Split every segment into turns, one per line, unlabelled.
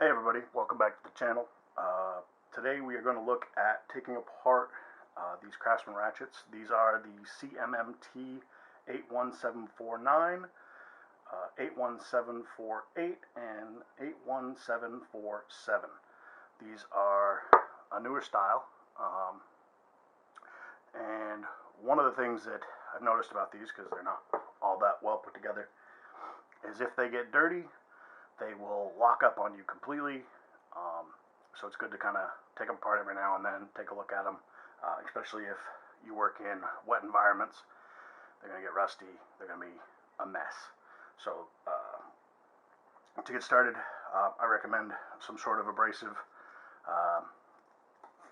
Hey everybody, welcome back to the channel. Today we are going to look at taking apart these Craftsman ratchets. These are the CMMT 81749, 81748, and 81747. These are a newer style, and one of the things that I've noticed about these, because they're not all that well put together, is if they get dirty, they will lock up on you completely. So it's good to kind of take them apart every now and then, take a look at them, especially if you work in wet environments. They're going to get rusty, they're going to be a mess. So to get started, I recommend some sort of abrasive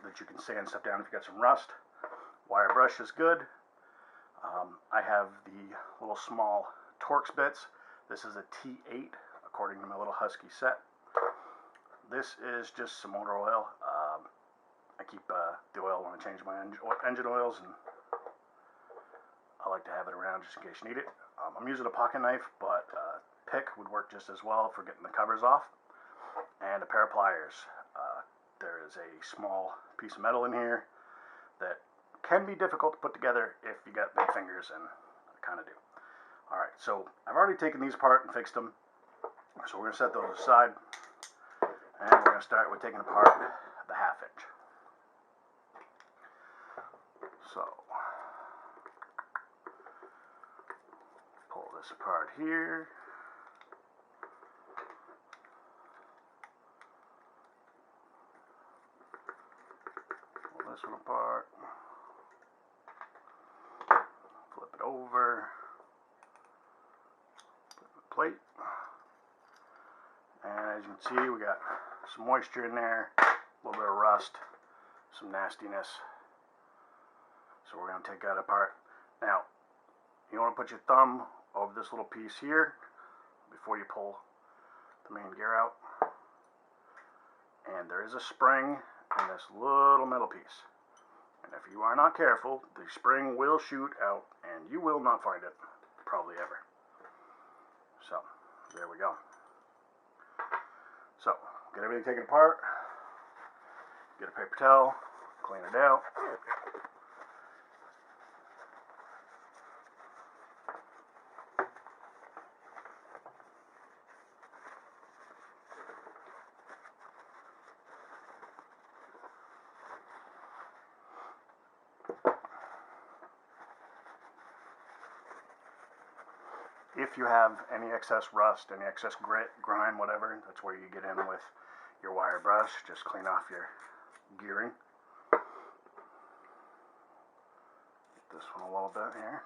that you can sand stuff down if you got some rust. Wire brush is good. I have the little small Torx bits. This is a T8 according to my little Husky set. This is just some motor oil. I keep the oil when I change my engine oils, and I like to have it around just in case you need it. I'm using a pocket knife, but pick would work just as well for getting the covers off. And a pair of pliers. There is a small piece of metal in here that can be difficult to put together if you got big fingers, and I kind of do. Alright, so I've already taken these apart and fixed them. So we're going to set those aside, and we're going to start with taking apart the 1/2 inch. So, pull this apart here. Pull this one apart. Flip it over. Put it in the plate. And as you can see, we got some moisture in there, a little bit of rust, some nastiness. So we're going to take that apart. Now, you want to put your thumb over this little piece here before you pull the main gear out. And there is a spring in this little metal piece. And if you are not careful, the spring will shoot out and you will not find it, probably ever. So, there we go. So, get everything taken apart, get a paper towel, clean it out. If you have any excess rust, any excess grit, grime, whatever, that's where you get in with your wire brush. Just clean off your gearing. Get this one a little bit here.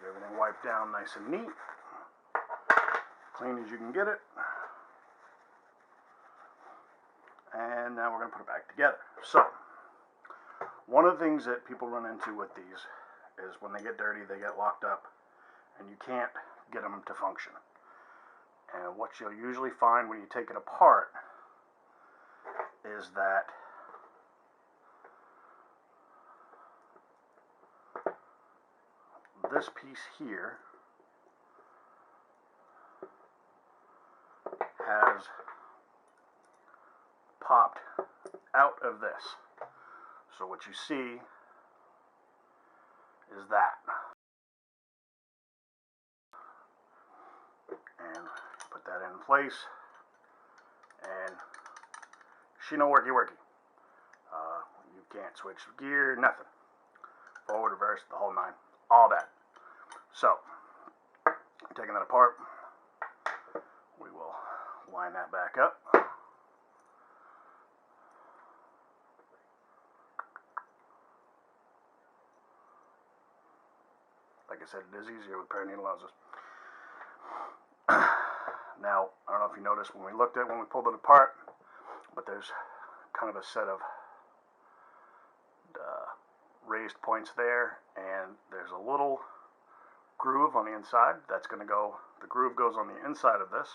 Everything wiped down nice and neat, clean as you can get it. And now we're going to put it back together. So, one of the things that people run into with these is when they get dirty, they get locked up, and you can't get them to function. And what you'll usually find when you take it apart is that this piece here has popped out of this. So what you see is that. And put that in place, and she no worky. You can't switch gear, nothing. Forward, reverse, the whole nine. All that. So, taking that apart, we will line that back up. Like I said, it is easier with a pair of needle noses. Now, I don't know if you noticed when we pulled it apart, but there's kind of a set of raised points there, and there's a little groove on the inside. That's going to go, the groove goes on the inside of this.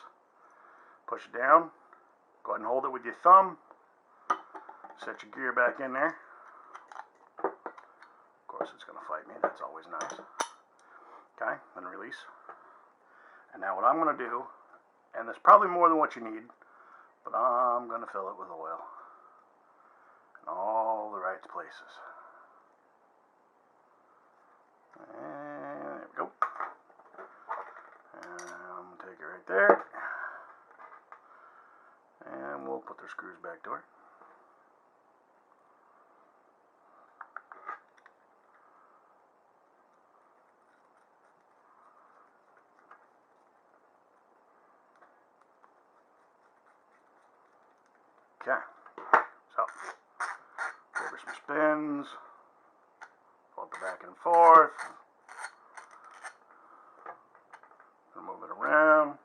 Push it down. Go ahead and hold it with your thumb. Set your gear back in there. Of course, it's going to fight me. That's always nice. Okay, then release. And now what I'm going to do, and there's probably more than what you need, but I'm going to fill it with oil in all the right places. And there we go. And I'm going to take it right there. And we'll put the screws back to it. Okay, so give her some spins, flip it back and forth, and move it around,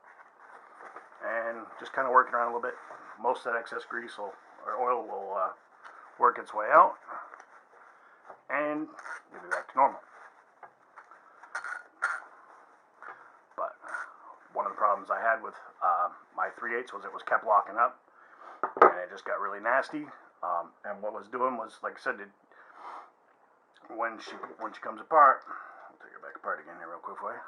and just kind of working around a little bit. Most of that excess grease or oil will work its way out, and you'll be back to normal. But one of the problems I had with my 3/8 was it was kept locking up. And it just got really nasty. And what it was doing was, like I said, when she comes apart, I'll take her back apart again here real quick for you.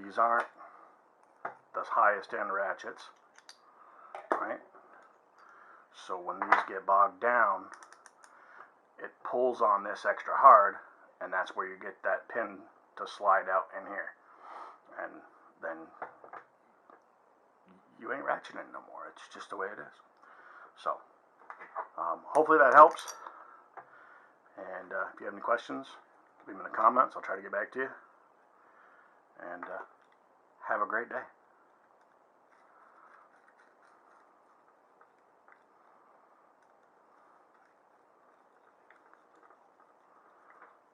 These aren't the highest end ratchets, right? So when these get bogged down, it pulls on this extra hard, and that's where you get that pin to slide out in here, and then you ain't ratcheting it no more. It's just the way it is. So hopefully that helps, and if you have any questions, leave them in the comments. I'll try to get back to you, and have a great day.